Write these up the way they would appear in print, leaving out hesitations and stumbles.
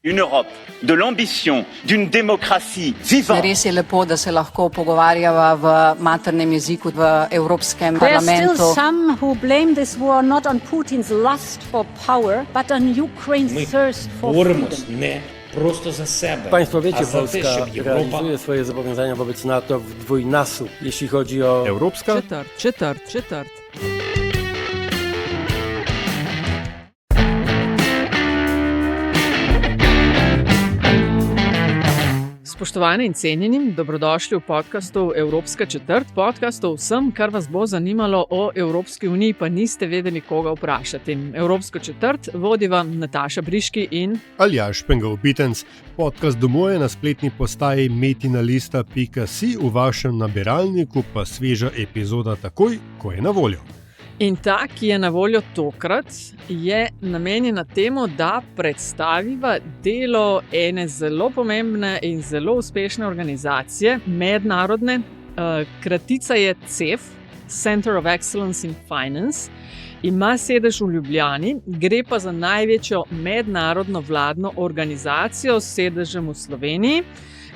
Une Europe de l'ambition, d'une démocratie vivante. Res je lepo, da se lahko pogovarjava v maternem jeziku v Evropskem There are parlamentu. still some who blame this war not on Putin's lust for power, but on Ukraine's thirst for Borimo freedom. ne prosto za sebe. Państwo wiecie, a za Polska te, żeby Europa realizuje swoje zobowiązania wobec NATO w dwójnasób, jeśli chodzi o... Evropska? Četrt. Spoštovani in cenjeni, dobrodošli v podkastu Evropska četrt, podcast o vsem, kar vas bo zanimalo o Evropski uniji, pa niste vedeli, koga vprašati. Evropsko četrt vodi vam Nataša Briški in Aljaž Pengal-Bitenc. Podcast domuje na spletni postaji metinalista.si, v vašem nabiralniku pa sveža epizoda takoj, ko je na voljo. In ta, ki je na voljo tokrat, je namenjena temu, da predstaviva delo ene zelo pomembne in zelo uspešne organizacije, mednarodne. Kratica je CEF, Center of Excellence in Finance, ima sedež v Ljubljani, gre pa za največjo mednarodno vladno organizacijo s sedežem v Sloveniji.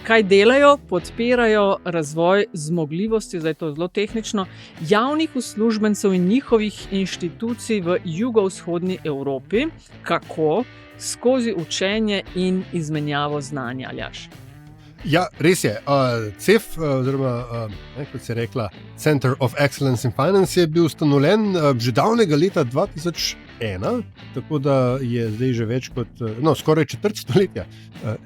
Kaj delajo? Podpirajo razvoj zmogljivosti, zdaj to zelo tehnično, javnih uslužbencev in njihovih inštitucij v jugovzhodni Evropi. Kako? Skozi učenje in izmenjavo znanja, Aljaž. Ja, res je. CEF, oziroma, kot se je rekla, Center of Excellence in Finance, je bil ustanovljen že davnega leta 2001, tako da je zdaj že več kot, skoraj četrt stoletja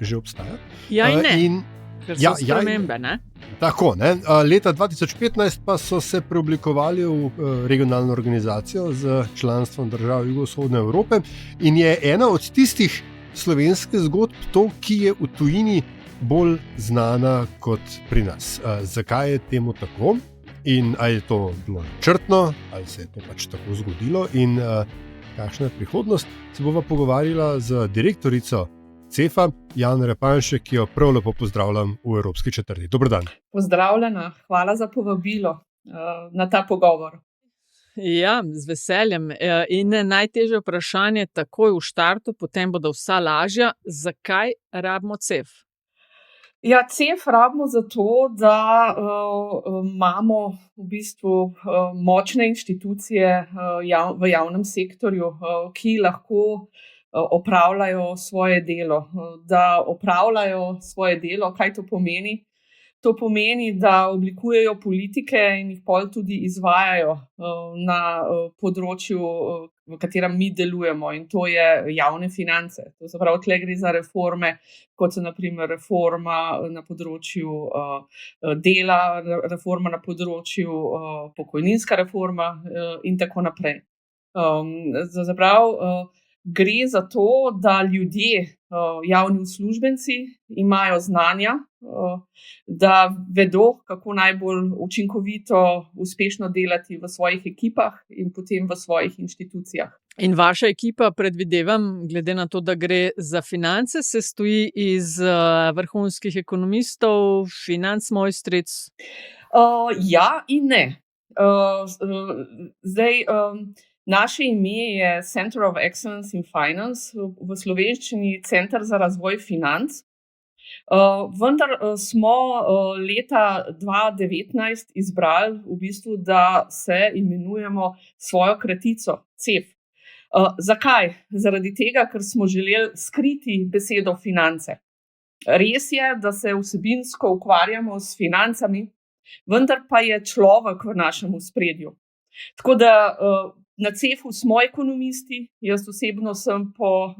že obstaja. Ja in ne, In, ker so spremembe, ne? Tako, ne. Leta 2015 pa so se preoblikovali v regionalno organizacijo z članstvom držav jugovzhodne Evrope in je ena od tistih slovenskih zgodb to, ki je v tujini bolj znana kot pri nas. Zakaj je temu tako in ali je to bilo načrtno, ali se je to pač tako zgodilo in kakšna je prihodnost, se bova pogovarjala z direktorico CEF-a, Jano Repanšek, ki jo prav lepo pozdravljam v Evropski četrti. Dober dan. Pozdravljena, hvala za povabilo na ta pogovor. Ja, z veseljem. In najtežje vprašanje takoj v štartu, potem bodo vsa lažja. Zakaj rabimo CEF? Ja, CEF rabimo zato, da imamo v bistvu močne inštitucije v javnem sektorju, ki lahko opravljajo svoje delo. Da opravljajo svoje delo, kaj to pomeni? To pomeni, da oblikujejo politike in jih pol tudi izvajajo na področju, v katerem mi delujemo, in to je javne finance. To se pravi, tle gre za reforme, kot so na primer reforma na področju dela, reforma na področju pokojninska reforma in tako naprej. Gre za to, da ljudje, javni uslužbenci, imajo znanja, da vedo, kako najbolj učinkovito, uspešno delati v svojih ekipah in potem v svojih inštitucijah. In vaša ekipa, predvidevam, glede na to, da gre za finance, se stoji iz vrhunskih ekonomistov, finančmojstric? Ja in ne. Naše ime je Center of Excellence in Finance, v slovenščini Center za razvoj financ. Vendar smo leta 2019 izbrali v bistvu, da se imenujemo svojo kratico CEF. Zakaj? Zaradi tega, ker smo želeli skriti besedo finance. Res je, da se vsebinsko ukvarjamo s financami, vendar pa je človek v našem ospredju. Tako da na CEF-u smo ekonomisti, jaz osebno sem po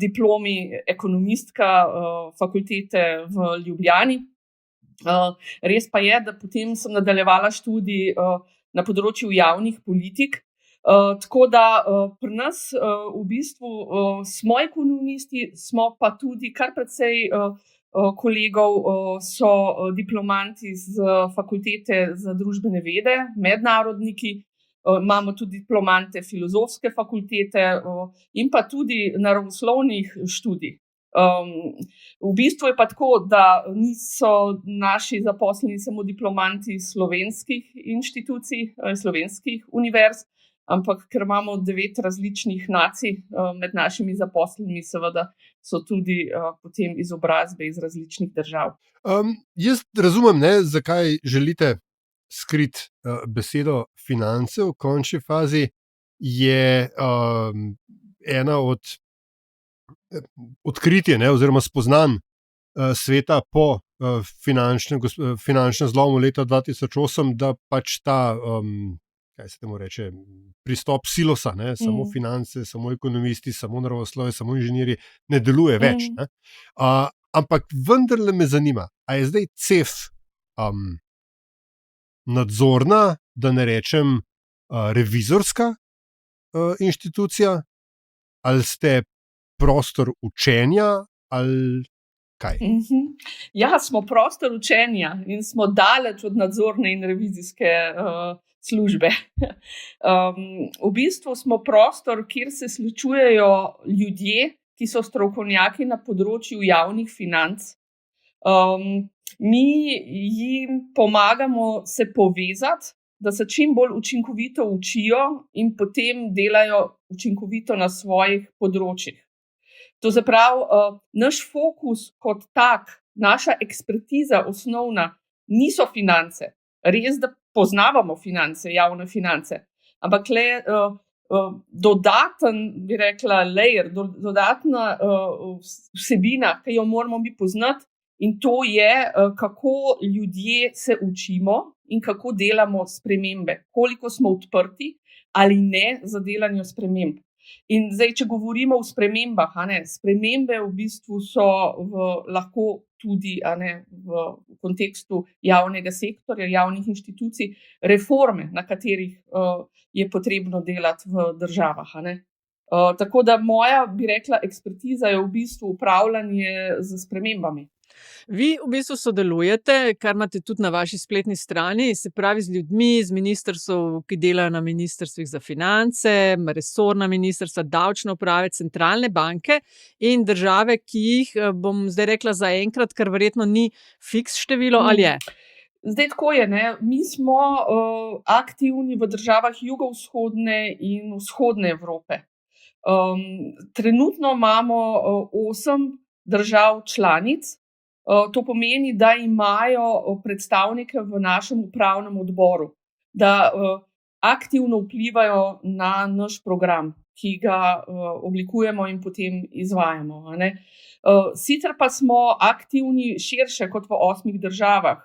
diplomi ekonomistka fakultete v Ljubljani. Res pa je, da potem sem nadaljevala študij na področju javnih politik. Tako da pri nas v bistvu smo ekonomisti, smo pa tudi kar precej kolegov so diplomanti z fakultete za družbene vede, mednarodniki. Imamo tudi diplomante filozofske fakultete in pa tudi naravoslovnih študij. V bistvu je pa tako, da niso naši zaposleni samo diplomanti slovenskih inštitucij, slovenskih univerz, ampak ker imamo 9 različnih nacij med našimi zaposlenimi, seveda so tudi potem izobrazbe iz različnih držav. Jaz razumem, ne, zakaj želite skriti besedo finance. V končni fazi je ena od odkritij, ne, oziroma spoznanj sveta po finančnem zlomu leta 2008, da pač ta, kaj se temu reče, pristop silosa, ne, samo finance, samo ekonomisti, samo naravoslovje, samo inženirji, ne deluje več. Ne. Ampak vendarle me zanima, a je zdaj CEF nadzorna, da ne rečem revizorska inštitucija, ali ste prostor učenja, ali kaj? Ja, smo prostor učenja in smo daleč od nadzorne in revizijske službe. V bistvu smo prostor, kjer se srečujejo ljudje, ki so strokovnjaki na področju javnih financ. Mi jim pomagamo se povezati, da se čim bolj učinkovito učijo in potem delajo učinkovito na svojih področjih. To se pravi, naš fokus kot tak, naša ekspertiza osnovna niso finance. Res, da poznavamo finance, javne finance, ampak le dodaten, bi rekla, layer, dodatna vsebina, ki jo moramo mi poznati, in to je, kako ljudje se učimo in kako delamo spremembe, koliko smo odprti ali ne za delanje sprememb. In zdaj, če govorimo o spremembah, spremembe v bistvu so lahko tudi v kontekstu javnega sektorja, javnih inštitucij, reforme, na katerih je potrebno delati v državah. Tako da moja, bi rekla, ekspertiza je v bistvu upravljanje z spremembami. Vi v bistvu sodelujete, kar imate tudi na vaši spletni strani, se pravi z ljudmi, z ministrstv, ki delajo na ministrstvih za finance, resorna ministrstva, davčne uprave, centralne banke in države, ki jih, bom zdaj rekla zaenkrat, ker verjetno ni fiks število, ali je? Zdaj tako je, ne? Mi smo aktivni v državah jugovzhodne in vzhodne Evrope. Trenutno imamo 8 držav članic. To pomeni, da imajo predstavnike v našem upravnem odboru, da aktivno vplivajo na naš program, ki ga oblikujemo in potem izvajamo. Sicer pa smo aktivni širše kot v 8 državah.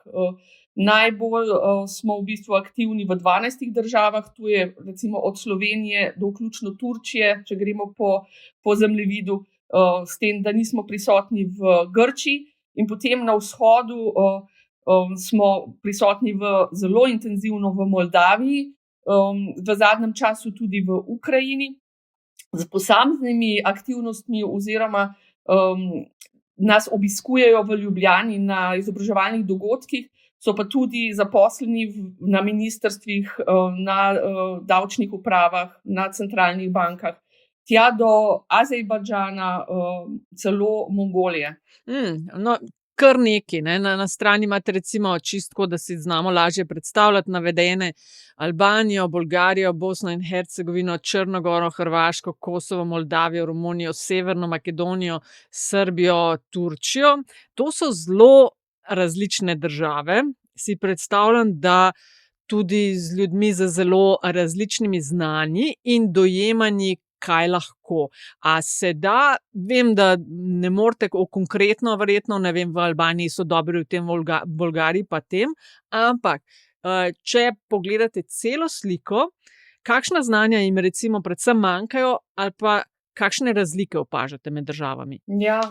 Najbolj smo v bistvu aktivni v 12 državah, tu je recimo od Slovenije do vključno Turčije, če gremo po zemljevidu, s tem, da nismo prisotni v Grčiji. In potem na vzhodu smo prisotni zelo intenzivno v Moldaviji, v zadnjem času tudi v Ukrajini, z posameznimi aktivnostmi oziroma nas obiskujejo v Ljubljani na izobraževalnih dogodkih, so pa tudi zaposleni na ministrstvih, na davčnih upravah, na centralnih bankah, tja do Azerbajdžana, celo Mongolije. No, kar nekaj, ne? Na strani imate recimo čistko, da si znamo lažje predstavljati navedene Albanijo, Bolgarijo, Bosno in Hercegovino, Črnogoro, Hrvaško, Kosovo, Moldavijo, Romunijo, Severno Makedonijo, Srbijo, Turčijo. To so zelo različne države. Si predstavljam, da tudi z ljudmi z zelo različnimi znanji in dojemanji, kaj lahko. A se da, vem, da ne morete konkretno, verjetno, ne vem, v Albaniji so dobri v tem, v Bolgariji pa tem, ampak če pogledate celo sliko, kakšna znanja jim recimo predvsem manjkajo ali pa kakšne razlike opažate med državami? Ja,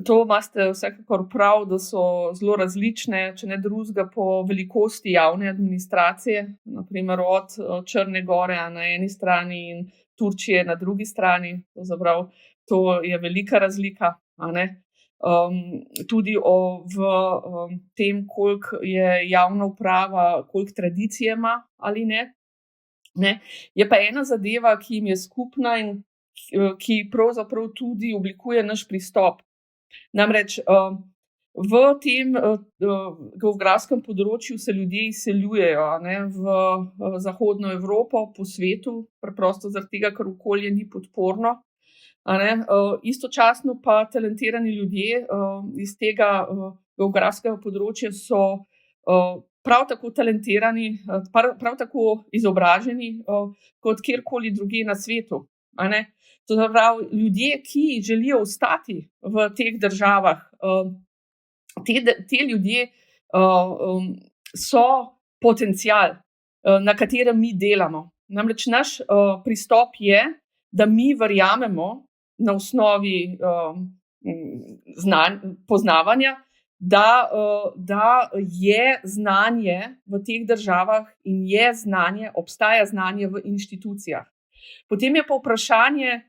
to imate vsekakor prav, da so zelo različne, če ne drugega po velikosti javne administracije, naprimer od Črne gore na eni strani in Turčije na drugi strani, to je velika razlika. Tudi v tem, koliko je javna uprava, koliko tradicije ima ali ne. Je pa ena zadeva, ki jim je skupna in ki pravzaprav tudi oblikuje naš pristop. Namreč v tem geografskem področju se ljudje izseljujejo, ne, v zahodno Evropo, po svetu, preprosto zaradi tega, ker okolje ni podporno. Istočasno pa talentirani ljudje iz tega geografskega področja so prav tako talentirani, prav tako izobraženi kot kjerkoli drugje na svetu. To se pravi, ljudje, ki želijo ostati v teh državah, te ljudje so potencial, na katerem mi delamo. Namreč naš pristop je, da mi verjamemo na osnovi poznavanja, da je znanje v teh državah in obstaja znanje v inštitucijah. Potem je pa vprašanje,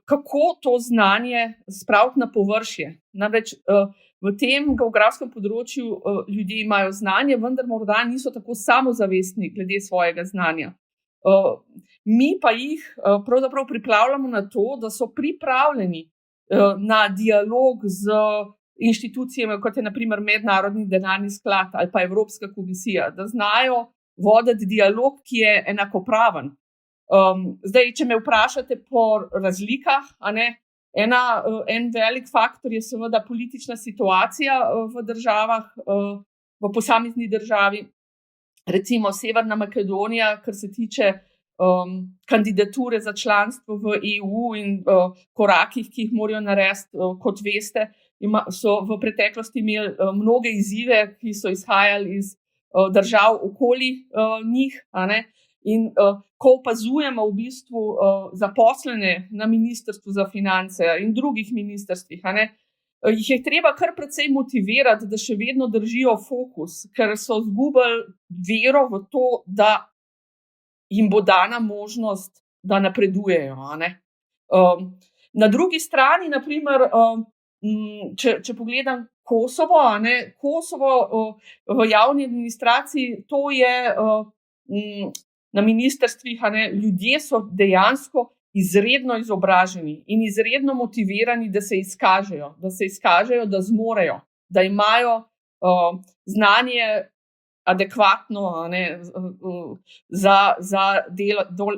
kako to znanje spraviti na površje. Namreč v tem geografskem področju ljudje imajo znanje, vendar morda niso tako samozavestni glede svojega znanja. Mi pa jih pravzaprav pripravljamo na to, da so pripravljeni na dialog z inštitucijami, kot je na primer Mednarodni denarni sklad ali pa Evropska komisija, da znajo voditi dialog, ki je enakopraven. Zdaj, če me vprašate po razlikah, en velik faktor je seveda politična situacija v državah, v posamezni državi. Recimo Severna Makedonija, kar se tiče kandidature za članstvo v EU in korakih, ki jih morajo narediti, kot veste, so v preteklosti imeli mnoge izzive, ki so izhajali iz držav okoli njih. In ko opazujemo v bistvu zaposlene na Ministrstvu za finance in drugih ministrstvih, jih je treba kar precej motivirati, da še vedno držijo fokus, ker so izgubili vero v to, da jim bo dana možnost, da napredujejo. Na drugi strani, na primer, če pogledam Kosovo, Kosovo v javni administraciji, to je na ministrstvih, ljudje so dejansko izredno izobraženi in izredno motivirani, da se izkažejo, da zmorejo, da imajo znanje adekvatno za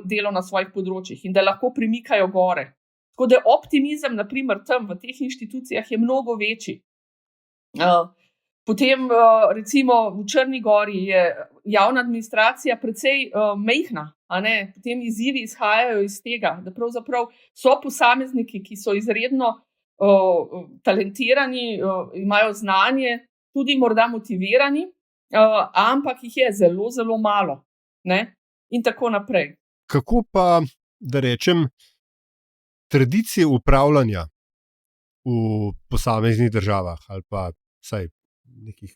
delo na svojih področjih in da lahko premikajo gore. Tako da optimizem, na primer, tam v teh inštitucijah je mnogo večji. Potem recimo v Črni Gori je javna administracija precej majhna, potem izzivi izhajajo iz tega, da pravzaprav so posamezniki, ki so izredno talentirani, imajo znanje, tudi morda motivirani, ampak jih je zelo, zelo malo. In tako naprej. Kako pa, da rečem, tradicije upravljanja v posameznih državah ali pa vsaj nekih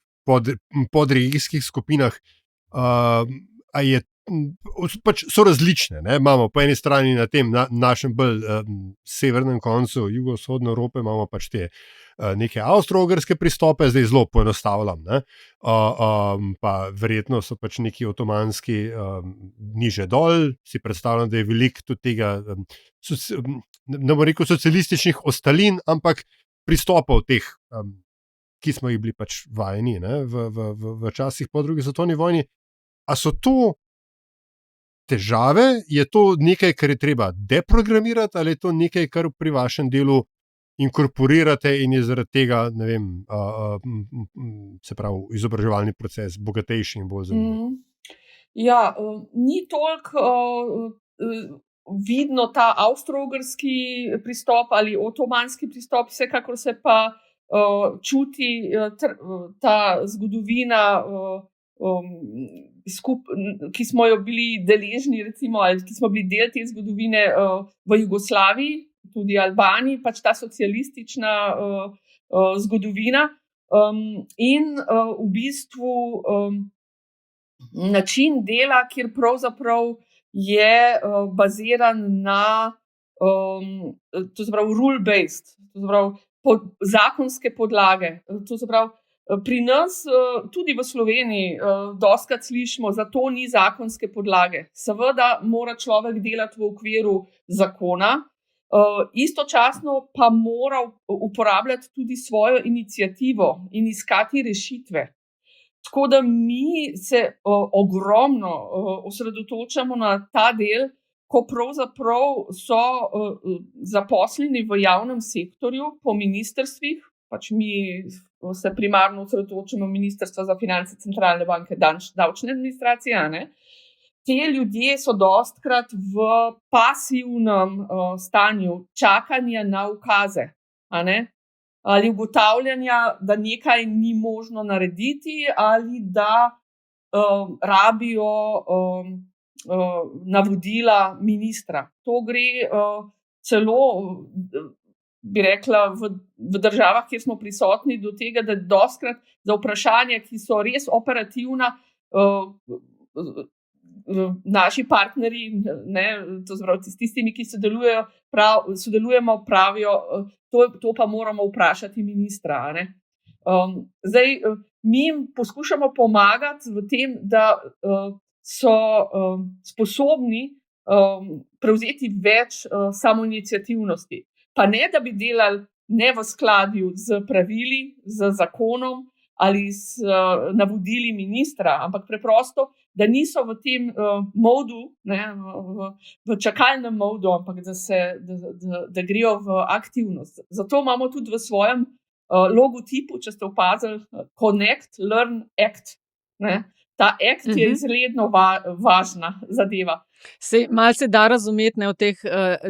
podregijskih skupinah, pač so različne. Imamo po eni strani na tem našem bolj severnem koncu jugovzhodne Evrope, imamo pač te neke avstro-ogrske pristope, zdaj zelo poenostavljam, pa verjetno so pač neki otomanski niže dol, si predstavljam, da je veliko tudi tega, ne bom rekel socialističnih ostalin, ampak pristopov teh, ki smo jih bili pač vajeni v časih po drugi svetovni vojni. A so to težave? Je to nekaj, kar je treba deprogramirati, ali je to nekaj, kar pri vašem delu inkorporirate in je zaradi tega, ne vem, se pravi, izobraževalni proces bogatejši in bolj zanimiv? Ja, ni toliko vidno ta avstro-ogrski pristop ali otomanski pristop, vsekakor se pa čuti ta zgodovina, ki smo jo bili deležni, recimo, ali ki smo bili del te zgodovine v Jugoslaviji, tudi Albaniji, pač ta socialistična zgodovina. In v bistvu način dela, kjer pravzaprav je baziran na to se pravi rule-based, to se pravi zakonske podlage. To se pravi, pri nas, tudi v Sloveniji, dostikrat slišimo, za to ni zakonske podlage. Seveda mora človek delati v okviru zakona Istočasno pa mora uporabljati tudi svojo iniciativo in iskati rešitve. Tako da mi se ogromno osredotočamo na ta del, ko pravzaprav so zaposleni v javnem sektorju po ministrstvih, pač mi se primarno osredotočamo Ministrstva za finance, centralne banke, davčne administracije, a ne. Te ljudje so dostikrat v pasivnem stanju čakanja na ukaze, a ne? Ali ugotavljanja, da nekaj ni možno narediti, ali da rabijo navodila ministra. To gre celo, bi rekla, v državah, kjer smo prisotni, do tega, da dostikrat za vprašanja, ki so res operativna, naši partnerji, to pravi, s tistimi, ki sodelujemo, pravijo, to pa moramo vprašati ministra. Ne? Zdaj, mi jim poskušamo pomagati v tem, da so sposobni prevzeti več samoiniciativnosti. Pa ne, da bi delali ne v skladju z pravili, z zakonom ali z navodili ministra, ampak preprosto, da niso v tem modu, v čakalnem modu, ampak da grejo v aktivnost. Zato imamo tudi v svojem logotipu, če ste opazili, Connect, Learn, Act. Ne? Ta act je izredno važna zadeva. Malo se da razumeti v teh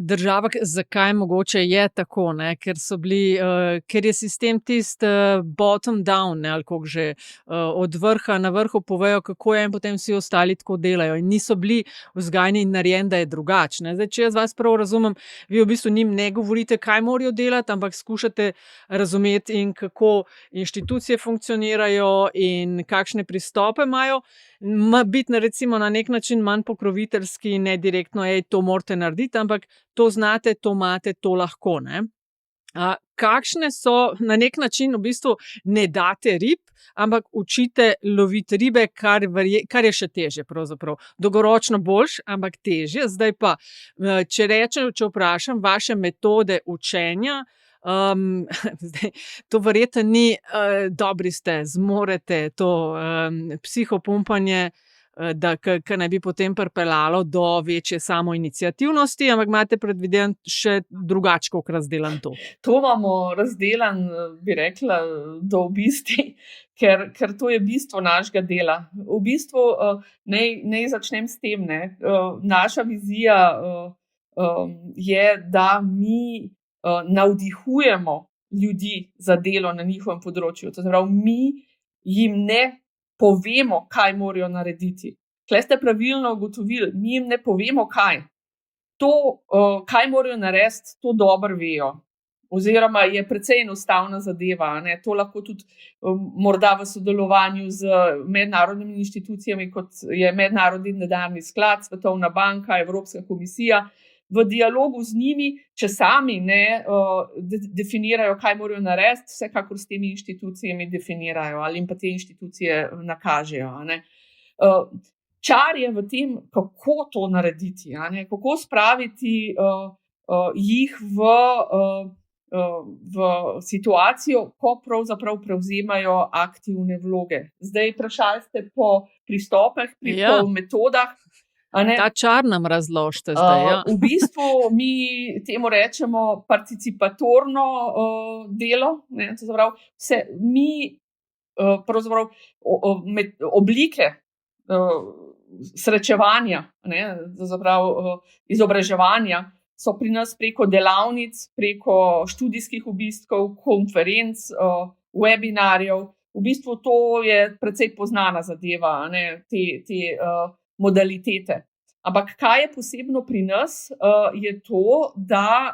državah, zakaj mogoče je tako, ne? Ker je sistem tisti bottom down, ne? Ali kako že od vrha na vrhu povejo, kako je, in potem vsi ostali tako delajo. In niso bili vzgajani in narejeni, da je drugače. Zdaj, če jaz vas prav razumem, vi v bistvu njim ne govorite, kaj morajo delati, ampak skušate razumeti, in kako inštitucije funkcionirajo in kakšne pristope imajo. Biti recimo na nek način manj pokroviteljski, ne direktno, to morate narediti, ampak to znate, to imate, to lahko. Ne? Kakšne so na nek način, v bistvu ne date rib, ampak učite loviti ribe, kar je še težje pravzaprav. Dolgoročno boljš, ampak težje. Zdaj pa, če vprašam vaše metode učenja, zdaj, to verjetno ni dobri ste, zmorete to psihopumpanje, ki naj bi potem pripeljalo do večje samoiniciativnosti, ampak imate predviden še drugače, kako razdelan to? To imamo razdelan, bi rekla, do obisti, ker to je bistvo našega dela. V bistvu naj začnem s tem, ne. Naša vizija je, da mi navdihujemo ljudi za delo na njihovem področju. To pravi, mi jim ne povemo, kaj morajo narediti. Tukaj ste pravilno ugotovili, mi jim ne povemo, kaj. To, kaj morajo narediti, to dobro vejo. Oziroma je precej enostavna zadeva. Ne? To lahko tudi morda v sodelovanju z mednarodnimi inštitucijami, kot je Mednarodni denarni sklad, Svetovna banka, Evropska komisija, v dialogu z njimi, če sami ne definirajo, kaj morajo narediti, vsekakor s temi inštitucijami definirajo ali jim pa te inštitucije nakažejo. Ne. Čar je v tem, kako to narediti, ne, kako spraviti jih v situacijo, ko pravzaprav prevzemajo aktivne vloge. Zdaj, vprašali ste po pristopih, po metodah. Ta čar nam razložite zdaj. Ja. V bistvu mi temu rečemo participatorno delo. Ne, to pravi, mi pravzaprav oblike srečevanja, ne, to pravi, izobraževanja so pri nas preko delavnic, preko študijskih obiskov, konferenc, webinarjev. V bistvu to je precej poznana zadeva, ne, te modalitete. Ampak kaj je posebno pri nas, je to, da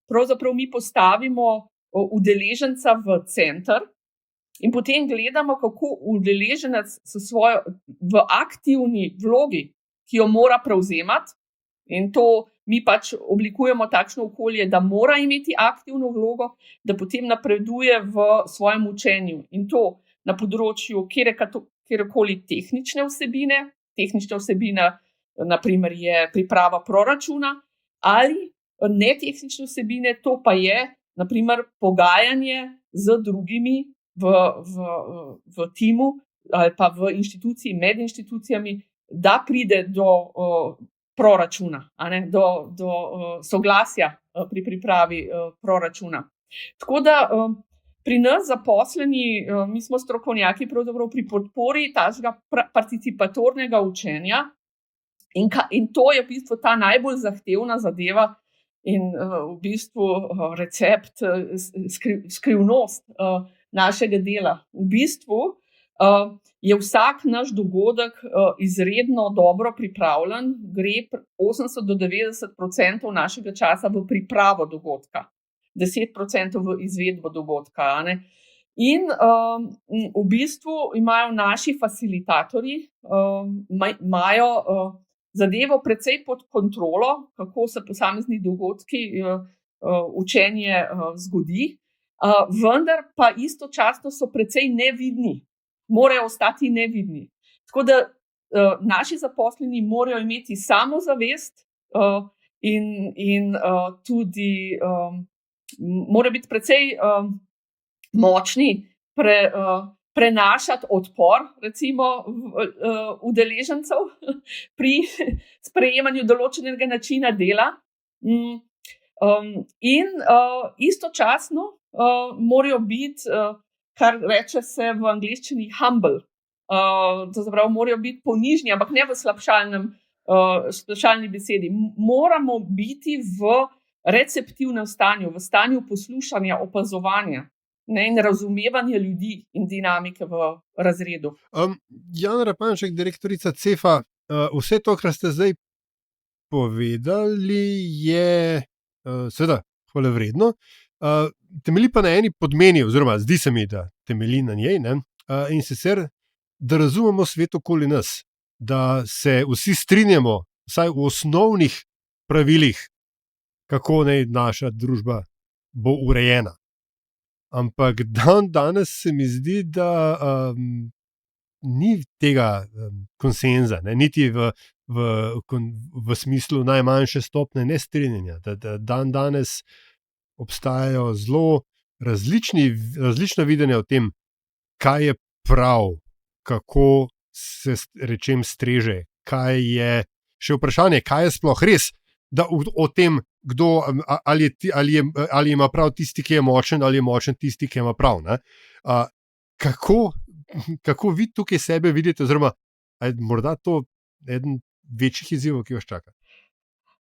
pravzaprav mi postavimo udeleženca v center in potem gledamo, kako udeleženec v aktivni vlogi, ki jo mora prevzemati, in to mi pač oblikujemo takšno okolje, da mora imeti aktivno vlogo, da potem napreduje v svojem učenju. In to na področju kjerkoli tehnične vsebine. Tehnična vsebina, naprimer, je priprava proračuna ali netehnične vsebine, to pa je naprimer pogajanje z drugimi v timu ali pa v inštituciji, med inštitucijami, da pride do proračuna, do soglasja pri pripravi proračuna. Tako da pri nas zaposleni, mi smo strokovnjaki pravzaprav pri podpori takega participatornega učenja in to je v bistvu ta najbolj zahtevna zadeva in v bistvu recept, skrivnost našega dela. V bistvu je vsak naš dogodek izredno dobro pripravljen, gre 80 do 90% našega časa v pripravo dogodka, 10% v izvedbo dogodka. In v bistvu imajo naši facilitatorji imajo zadevo precej pod kontrolo, kako se posamezni dogodki, učenje zgodi, vendar pa istočasno so precej nevidni. Morajo ostati nevidni. Tako da naši zaposleni morajo imeti samozavest in tudi morajo biti precej močni, prenašati odpor, recimo, udeležencev pri sprejemanju določenega načina dela. In istočasno morajo biti, kar reče se v angleščini humble, to se pravi, morajo biti ponižni, ampak ne v slabšalni besedi. Moramo biti v receptivnem stanju, v stanju poslušanja, opazovanja in razumevanja ljudi in dinamike v razredu. Jana Repanšek, direktorica CEF-a, vse to, kar ste zdaj povedali, je seveda hvalevredno. Temelji pa na eni podmeni, oziroma zdi se mi, da temelji na njej, in sicer, da razumemo svet okoli nas, da se vsi strinjamo vsaj v osnovnih pravilih, kako naj naša družba bo urejena. Ampak danes se mi zdi, da ni tega konsenza, niti v smislu najmanjše stopnje nestrinjanja, da danes obstajajo zelo različna videnja o tem, kaj je prav, kako se rečem streže, kaj je še vprašanje, kaj je sploh res, da o tem, kdo, ali ima prav tisti, ki je močen, ali je močen tisti, ki ima prav. Kako vi tukaj sebe vidite, oziroma morda to eden večjih izzivov, ki vas čaka?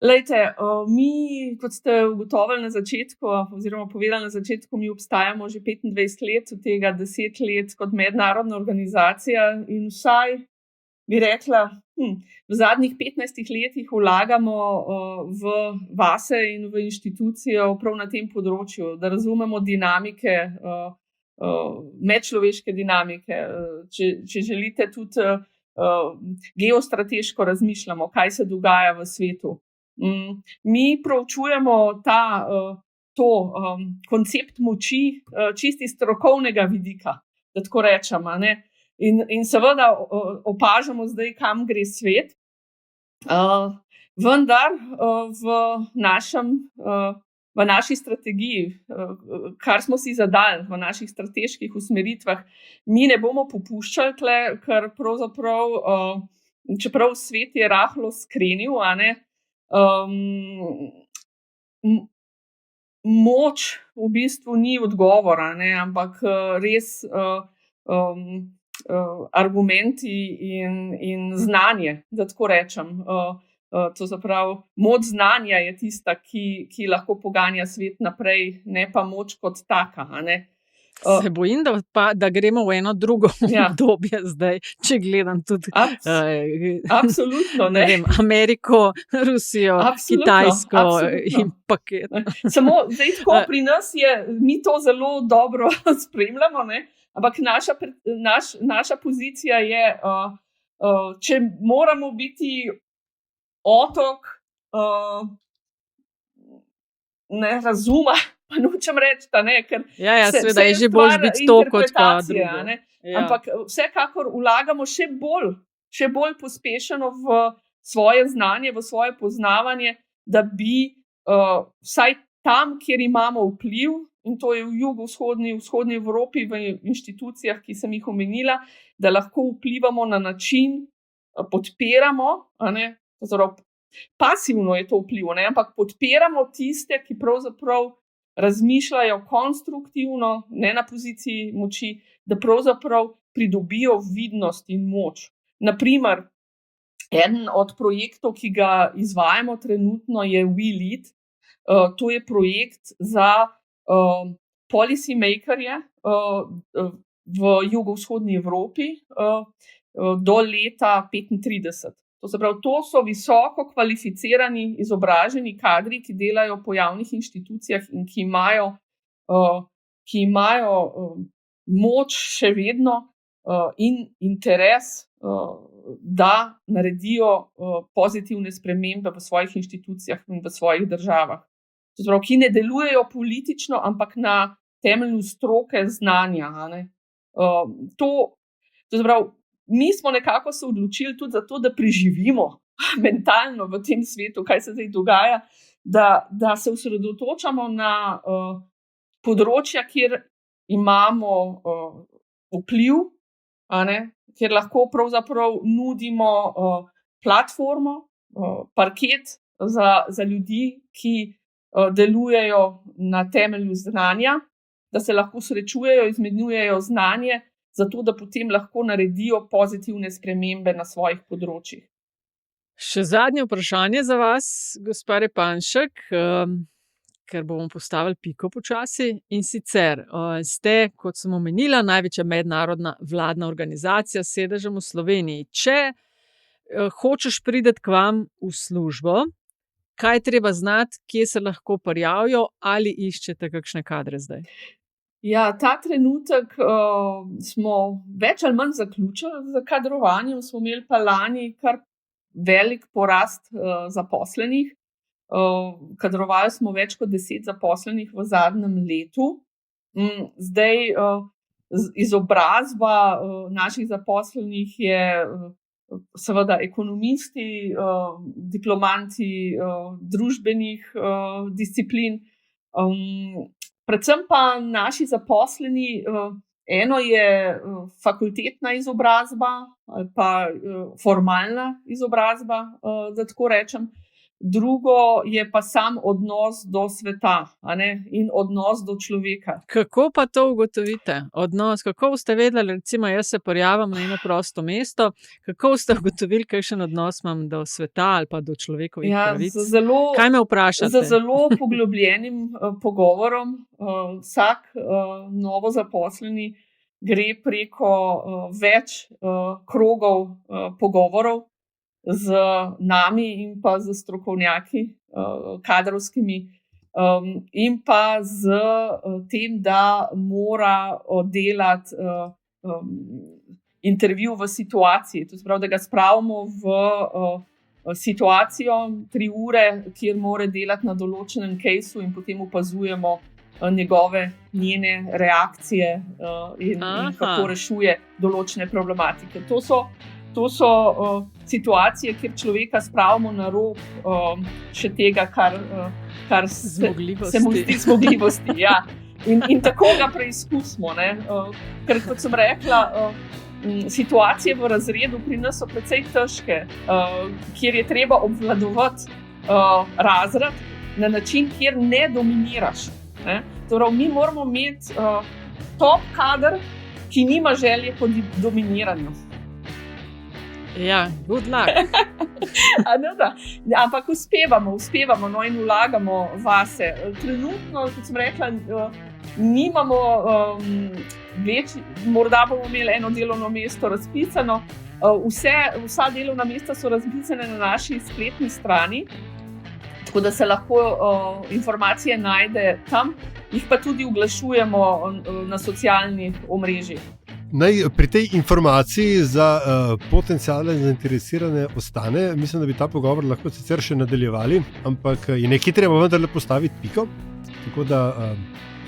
Lejte, mi, kot ste ugotovili na začetku, oziroma povedali na začetku, mi obstajamo že 25 let, od tega 10 let kot mednarodna organizacija in vsaj, bi rekla, v zadnjih 15 letih vlagamo v vase in v inštitucijo prav na tem področju, da razumemo dinamike, medčloveške dinamike, če želite tudi geostrateško razmišljamo, kaj se dogaja v svetu. Mi proučujemo koncept moči čisti strokovnega vidika, da tako rečem, in seveda opažamo zdaj, kam gre svet, vendar v naši strategiji, kar smo si zadali v naših strateških usmeritvah, mi ne bomo popuščali tle, ker pravzaprav, čeprav svet je rahlo skrenil, moč v bistvu ni odgovor, ampak res argumenti in znanje, da tako rečem. To se pravi, moč znanja je tista, ki lahko poganja svet naprej, ne pa moč kot taka. Se bojim, da gremo v eno drugo obdobje zdaj, če gledam tudi absolutno, ne vem, Ameriko, Rusijo, Kitajsko in paket. Samo zdaj tako pri nas mi to zelo dobro spremljamo, ampak naša pozicija je, če moramo biti otok razuma, pa nočem reči, ker seveda je že bolj biti to kot pa drugo. Ampak vsekakor vlagamo še bolj pospešeno v svoje znanje, v svoje poznavanje, da bi vsaj tam, kjer imamo vpliv, in to je v vzhodni Evropi, v inštitucijah, ki sem jih omenila, da lahko vplivamo na način, podpiramo, pasivno je to vpliv, ampak podpiramo tiste, ki pravzaprav razmišljajo konstruktivno, ne na poziciji moči, da pravzaprav pridobijo vidnost in moč. Naprimer, eden od projektov, ki ga izvajamo trenutno, je We Lead. To je projekt za policy makerje v jugovzhodni Evropi do leta 2035. To se pravi, to so visoko kvalificirani, izobraženi kadri, ki delajo po javnih inštitucijah in ki imajo moč še vedno in interes, da naredijo pozitivne spremembe v svojih inštitucijah in v svojih državah. To se pravi, ki ne delujejo politično, ampak na temelju stroke znanja. To se pravi, mi smo nekako se odločili tudi za to, da preživimo mentalno v tem svetu, kaj se zdaj dogaja, da se osredotočamo na področja, kjer imamo vpliv, kjer lahko pravzaprav nudimo platformo, parket za ljudi, ki delujejo na temelju znanja, da se lahko srečujejo, izmenjujejo znanje, zato da potem lahko naredijo pozitivne spremembe na svojih področjih. Še zadnje vprašanje za vas, gospa Repanšek, ker bomo postavili piko počasi. In sicer ste, kot sem omenila, največja mednarodna vladna organizacija s sedežem v Sloveniji. Če hočeš priti k vam v službo, kaj treba znati, kje se lahko prijavijo ali iščete kakšne kadre zdaj? Ja, ta trenutek smo več ali manj zaključili z kadrovanjem, smo imeli pa lani kar velik porast zaposlenih. Kadrovali smo več kot 10 zaposlenih v zadnjem letu. Zdaj izobrazba naših zaposlenih je seveda ekonomisti, diplomanti družbenih disciplin, predvsem pa naši zaposleni, eno je fakultetna izobrazba ali pa formalna izobrazba, da tako rečem. Drugo je pa sam odnos do sveta, in odnos do človeka. Kako pa to ugotovite? Odnos, kako boste vedeli, recimo jaz se prijavim na eno prosto mesto, kako boste ugotovili, kakšen odnos imam do sveta ali pa do človekovih pravic? Kaj me vprašate? Z zelo poglobljenim pogovorom. Vsak novo zaposleni gre preko več krogov pogovorov z nami in pa z strokovnjaki kadrovskimi in pa z tem, da mora oddelati intervju v situaciji. To se pravi, da ga spravimo v situacijo 3 ure, kjer mora delati na določenem casu in potem opazujemo njene reakcije in kako rešuje določene problematike. To so situacije, kjer človeka spravimo na rob še tega, kar se mu zdi zmogljivosti. Ja. In tako ga preizkusimo. Ker, kot sem rekla, situacije v razredu pri nas so precej težke, kjer je treba obvladovati razred na način, kjer ne dominiraš. Torej, mi moramo imeti top kader, ki nima želje po dominiranju. Ja, good luck. Ampak uspevamo in vlagamo vase. Trenutno, kot sem rekla, nimamo morda bomo imeli eno delovno mesto razpisano. Vsa delovna mesta so razpisane na naši spletni strani, tako da se lahko informacije najde tam, jih pa tudi oglašujemo na socialnih omrežjih. Naj pri tej informaciji za potencialne zainteresirane ostane. Mislim, da bi ta pogovor lahko sicer še nadaljevali, ampak je nekaj treba vendarle postaviti piko. Tako da,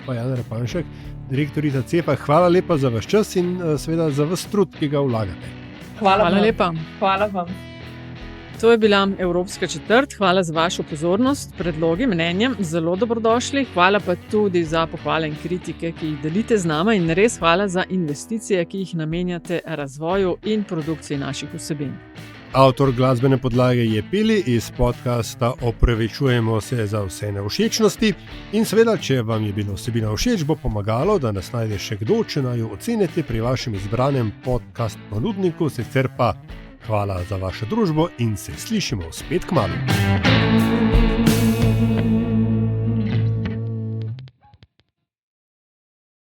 Jana Repanšek, direktorica CEPA, hvala lepa za vaš čas in seveda za vas trud, ki ga vlagate. Hvala lepa. Hvala vam. To je bila Evropska četrt. Hvala za vašo pozornost, predlogi, mnenjem, zelo dobrodošli. Hvala pa tudi za pohvale in kritike, ki jih delite z nama, in res hvala za investicije, ki jih namenjate razvoju in produkciji naših vsebin. Avtor glasbene podlage je Peli, iz podcasta Opravičujemo se za vse nevšečnosti. In seveda, če vam je bila vsebina všeč, bo pomagalo, da nas najde še kdo, če naj jo ocenite pri vašem izbranem podcast ponudniku. Sicer pa hvala za vašo družbo in se slišimo spet kmalu.